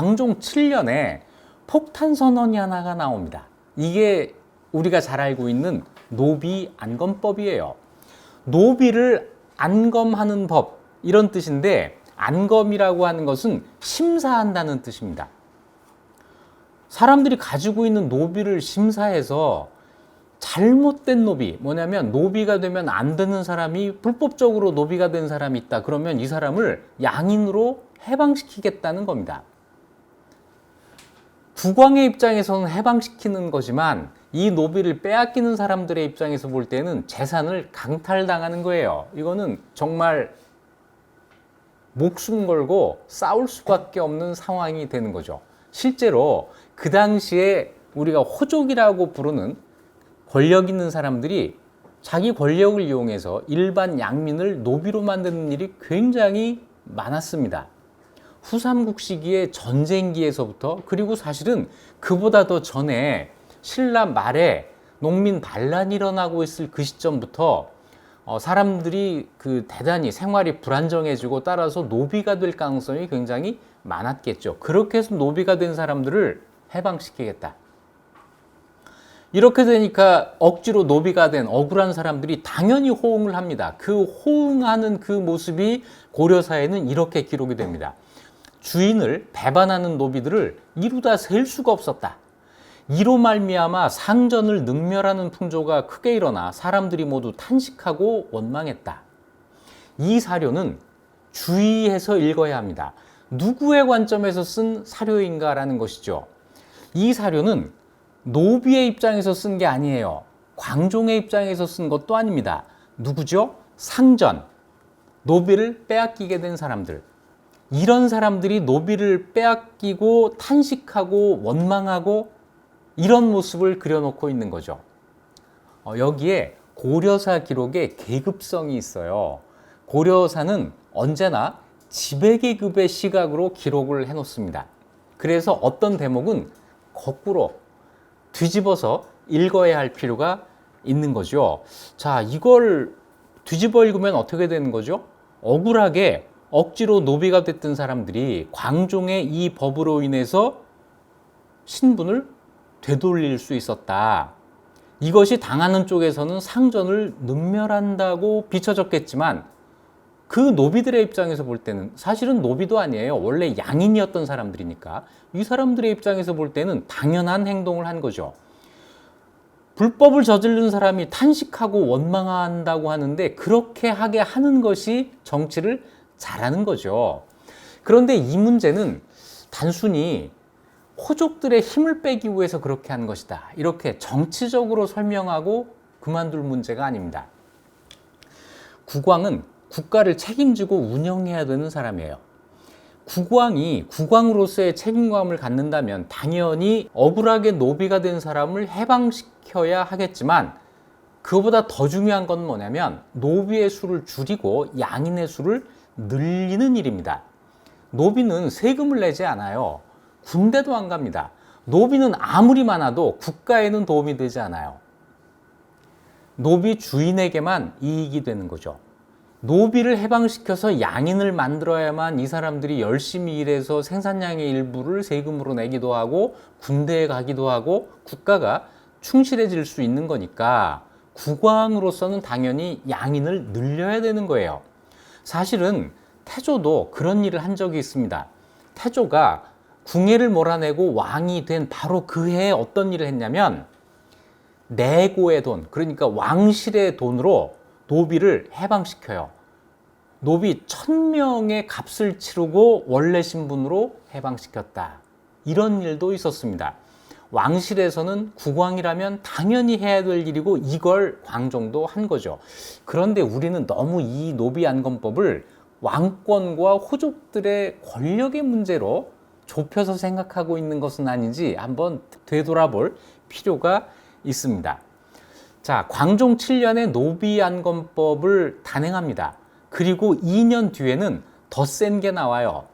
광종 7년에 폭탄 선언이 하나가 나옵니다. 이게 우리가 잘 알고 있는 노비 안검법이에요. 노비를 안검하는 법, 이런 뜻인데, 안검이라고 하는 것은 심사한다는 뜻입니다. 사람들이 가지고 있는 노비를 심사해서 잘못된 노비, 뭐냐면 노비가 되면 안 되는 사람이 불법적으로 노비가 된 사람이 있다. 그러면 이 사람을 양인으로 해방시키겠다는 겁니다. 국왕의 입장에서는 해방시키는 거지만 이 노비를 빼앗기는 사람들의 입장에서 볼 때는 재산을 강탈당하는 거예요. 이거는 정말 목숨 걸고 싸울 수밖에 없는 상황이 되는 거죠. 실제로 그 당시에 우리가 호족이라고 부르는 권력 있는 사람들이 자기 권력을 이용해서 일반 양민을 노비로 만드는 일이 굉장히 많았습니다. 후삼국 시기의 전쟁기에서부터, 그리고 사실은 그보다 더 전에 신라 말에 농민 반란이 일어나고 있을 그 시점부터 사람들이 대단히 생활이 불안정해지고 따라서 노비가 될 가능성이 굉장히 많았겠죠. 그렇게 해서 노비가 된 사람들을 해방시키겠다. 이렇게 되니까 억지로 노비가 된 억울한 사람들이 당연히 호응을 합니다. 그 호응하는 그 모습이 고려사에는 이렇게 기록이 됩니다. 주인을 배반하는 노비들을 이루다 셀 수가 없었다. 이로 말미암아 상전을 능멸하는 풍조가 크게 일어나 사람들이 모두 탄식하고 원망했다. 이 사료는 주의해서 읽어야 합니다. 누구의 관점에서 쓴 사료인가라는 것이죠. 이 사료는 노비의 입장에서 쓴 게 아니에요. 광종의 입장에서 쓴 것도 아닙니다. 누구죠? 상전, 노비를 빼앗기게 된 사람들. 이런 사람들이 노비를 빼앗기고 탄식하고 원망하고 이런 모습을 그려놓고 있는 거죠. 여기에 고려사 기록에 계급성이 있어요. 고려사는 언제나 지배계급의 시각으로 기록을 해놓습니다. 그래서 어떤 대목은 거꾸로 뒤집어서 읽어야 할 필요가 있는 거죠. 자, 이걸 뒤집어 읽으면 어떻게 되는 거죠? 억울하게 억지로 노비가 됐던 사람들이 광종의 이 법으로 인해서 신분을 되돌릴 수 있었다. 이것이 당하는 쪽에서는 상전을 능멸한다고 비춰졌겠지만 그 노비들의 입장에서 볼 때는 사실은 노비도 아니에요. 원래 양인이었던 사람들이니까 이 사람들의 입장에서 볼 때는 당연한 행동을 한 거죠. 불법을 저지른 사람이 탄식하고 원망한다고 하는데 그렇게 하게 하는 것이 정치를 잘하는 거죠. 그런데 이 문제는 단순히 호족들의 힘을 빼기 위해서 그렇게 한 것이다. 이렇게 정치적으로 설명하고 그만둘 문제가 아닙니다. 국왕은 국가를 책임지고 운영해야 되는 사람이에요. 국왕이 국왕으로서의 책임감을 갖는다면 당연히 억울하게 노비가 된 사람을 해방시켜야 하겠지만 그보다 더 중요한 건 뭐냐면 노비의 수를 줄이고 양인의 수를 늘리는 일입니다. 노비는 세금을 내지 않아요. 군대도 안 갑니다. 노비는 아무리 많아도 국가에는 도움이 되지 않아요. 노비 주인에게만 이익이 되는 거죠. 노비를 해방시켜서 양인을 만들어야만 이 사람들이 열심히 일해서 생산량의 일부를 세금으로 내기도 하고 군대에 가기도 하고 국가가 충실해질 수 있는 거니까 국왕으로서는 당연히 양인을 늘려야 되는 거예요. 사실은 태조도 그런 일을 한 적이 있습니다. 태조가 궁예를 몰아내고 왕이 된 바로 그 해에 어떤 일을 했냐면 내고의 돈, 그러니까 왕실의 돈으로 노비를 해방시켜요. 노비 1000명의 값을 치르고 원래 신분으로 해방시켰다. 이런 일도 있었습니다. 왕실에서는 국왕이라면 당연히 해야 될 일이고 이걸 광종도 한 거죠. 그런데 우리는 너무 이 노비 안검법을 왕권과 호족들의 권력의 문제로 좁혀서 생각하고 있는 것은 아닌지 한번 되돌아볼 필요가 있습니다. 자, 광종 7년에 노비 안검법을 단행합니다. 그리고 2년 뒤에는 더 센 게 나와요.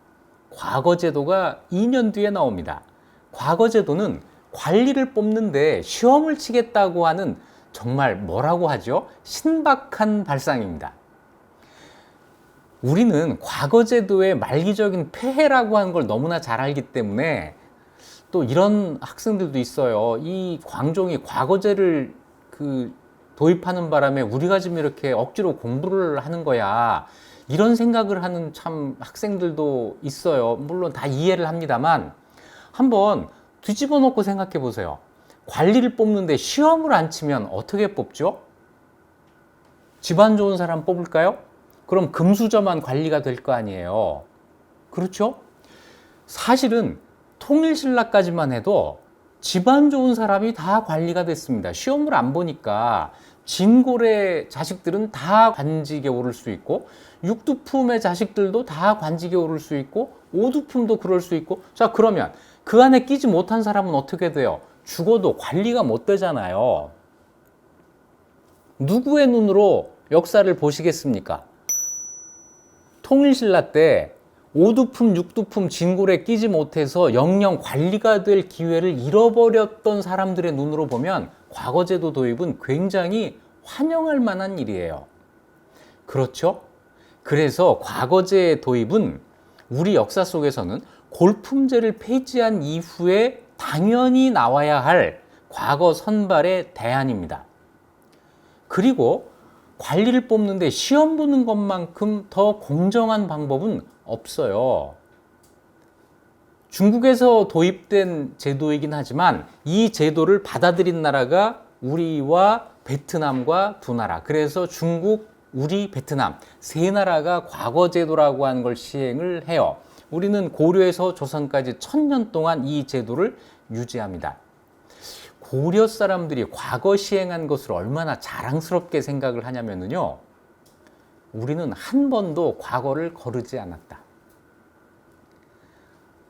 과거제도가 2년 뒤에 나옵니다. 과거제도는 관리를 뽑는데 시험을 치겠다고 하는 정말 뭐라고 하죠? 신박한 발상입니다. 우리는 과거제도의 말기적인 폐해라고 하는 걸 너무나 잘 알기 때문에 또 이런 학생들도 있어요. 이 광종이 과거제를 도입하는 바람에 우리가 지금 이렇게 억지로 공부를 하는 거야. 이런 생각을 하는 참 학생들도 있어요. 물론 다 이해를 합니다만 한번 뒤집어 놓고 생각해 보세요. 관리를 뽑는데 시험을 안 치면 어떻게 뽑죠? 집안 좋은 사람 뽑을까요? 그럼 금수저만 관리가 될 거 아니에요. 그렇죠? 사실은 통일신라까지만 해도 집안 좋은 사람이 다 관리가 됐습니다. 시험을 안 보니까 진골의 자식들은 다 관직에 오를 수 있고 육두품의 자식들도 다 관직에 오를 수 있고 오두품도 그럴 수 있고 자 그러면 그 안에 끼지 못한 사람은 어떻게 돼요? 죽어도 관리가 못 되잖아요. 누구의 눈으로 역사를 보시겠습니까? 통일신라 때 오두품, 육두품, 진골에 끼지 못해서 영영 관리가 될 기회를 잃어버렸던 사람들의 눈으로 보면 과거제도 도입은 굉장히 환영할 만한 일이에요. 그렇죠? 그래서 과거제 도입은 우리 역사 속에서는 골품제를 폐지한 이후에 당연히 나와야 할 과거 선발의 대안입니다. 그리고 관리를 뽑는데 시험 보는 것만큼 더 공정한 방법은 없어요. 중국에서 도입된 제도이긴 하지만 이 제도를 받아들인 나라가 우리와 베트남과 두 나라. 그래서 중국, 우리, 베트남 세 나라가 과거 제도라고 하는 걸 시행을 해요. 우리는 고려에서 조선까지 1000년 동안 이 제도를 유지합니다. 고려 사람들이 과거 시행한 것을 얼마나 자랑스럽게 생각을 하냐면요. 우리는 한 번도 과거를 거르지 않았다.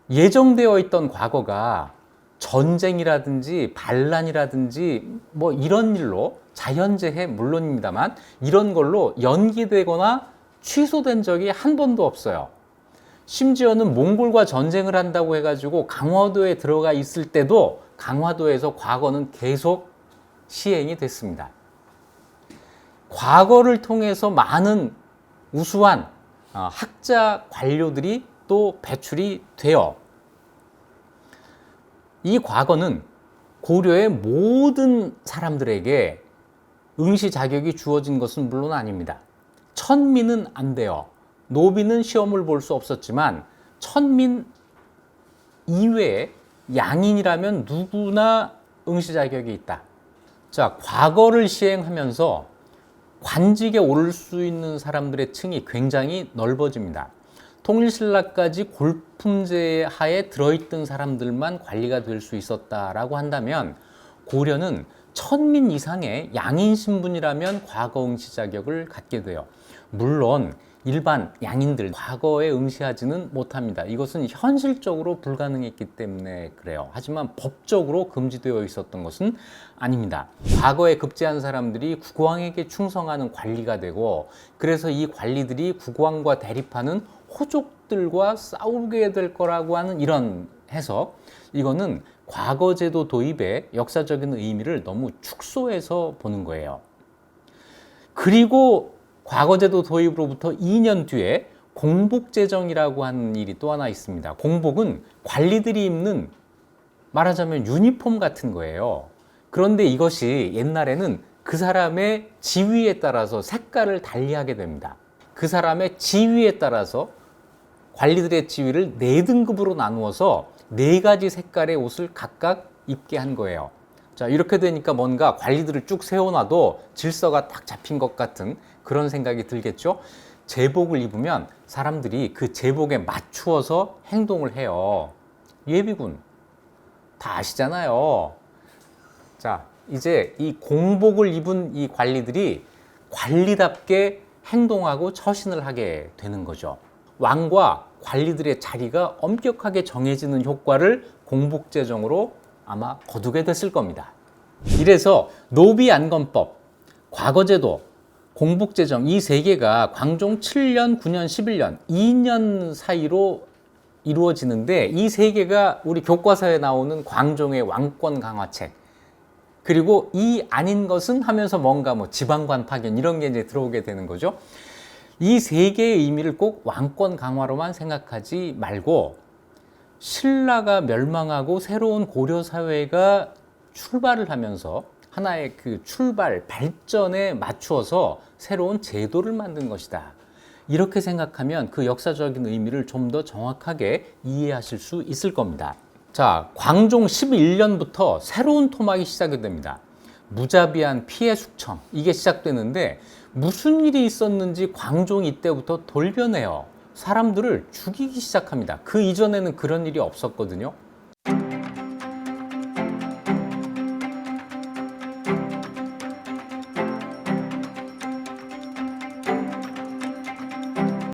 예정되어 있던 과거가 전쟁이라든지 반란이라든지 뭐 이런 일로 자연재해 물론입니다만 이런 걸로 연기되거나 취소된 적이 한 번도 없어요. 심지어는 몽골과 전쟁을 한다고 해가지고 강화도에 들어가 있을 때도 강화도에서 과거는 계속 시행이 됐습니다. 과거를 통해서 많은 우수한 학자 관료들이 또 배출이 돼요. 이 과거는 고려의 모든 사람들에게 응시 자격이 주어진 것은 물론 아닙니다. 천민은 안 돼요. 노비는 시험을 볼 수 없었지만 천민 이외에 양인이라면 누구나 응시 자격이 있다. 자, 과거를 시행하면서 관직에 오를 수 있는 사람들의 층이 굉장히 넓어집니다. 통일신라까지 골품제 하에 들어있던 사람들만 관리가 될 수 있었다라고 한다면 고려는 천민 이상의 양인 신분이라면 과거 응시 자격을 갖게 돼요. 물론 일반 양인들 과거에 응시하지는 못합니다. 이것은 현실적으로 불가능했기 때문에 그래요. 하지만 법적으로 금지되어 있었던 것은 아닙니다. 과거에 급제한 사람들이 국왕에게 충성하는 관리가 되고 그래서 이 관리들이 국왕과 대립하는 호족들과 싸우게 될 거라고 하는 이런 해석, 이거는 과거제도 도입의 역사적인 의미를 너무 축소해서 보는 거예요. 그리고 과거제도 도입으로부터 2년 뒤에 공복제정이라고 하는 일이 또 하나 있습니다. 공복은 관리들이 입는 말하자면 유니폼 같은 거예요. 그런데 이것이 옛날에는 그 사람의 지위에 따라서 색깔을 달리하게 됩니다. 그 사람의 지위에 따라서 관리들의 지위를 4등급으로 나누어서 4가지 색깔의 옷을 각각 입게 한 거예요. 자, 이렇게 되니까 뭔가 관리들을 쭉 세워놔도 질서가 딱 잡힌 것 같은 그런 생각이 들겠죠. 제복을 입으면 사람들이 그 제복에 맞추어서 행동을 해요. 예비군 다 아시잖아요. 자, 이제 이 공복을 입은 이 관리들이 관리답게 행동하고 처신을 하게 되는 거죠. 왕과 관리들의 자리가 엄격하게 정해지는 효과를 공복제정으로 아마 거두게 됐을 겁니다. 이래서 노비안건법, 과거제도, 공복제정 이 세 개가 광종 7년, 9년, 11년 2년 사이로 이루어지는데 이 세 개가 우리 교과서에 나오는 광종의 왕권 강화책, 그리고 이 아닌 것은 하면서 뭔가 뭐 지방관 파견 이런 게 이제 들어오게 되는 거죠. 이 세 개의 의미를 꼭 왕권 강화로만 생각하지 말고 신라가 멸망하고 새로운 고려 사회가 출발을 하면서 하나의 그 출발, 발전에 맞추어서 새로운 제도를 만든 것이다. 이렇게 생각하면 그 역사적인 의미를 좀 더 정확하게 이해하실 수 있을 겁니다. 자, 광종 11년부터 새로운 토막이 시작이 됩니다. 무자비한 피해 숙청, 이게 시작되는데 무슨 일이 있었는지 광종이 이때부터 돌변해요. 사람들을 죽이기 시작합니다. 그 이전에는 그런 일이 없었거든요.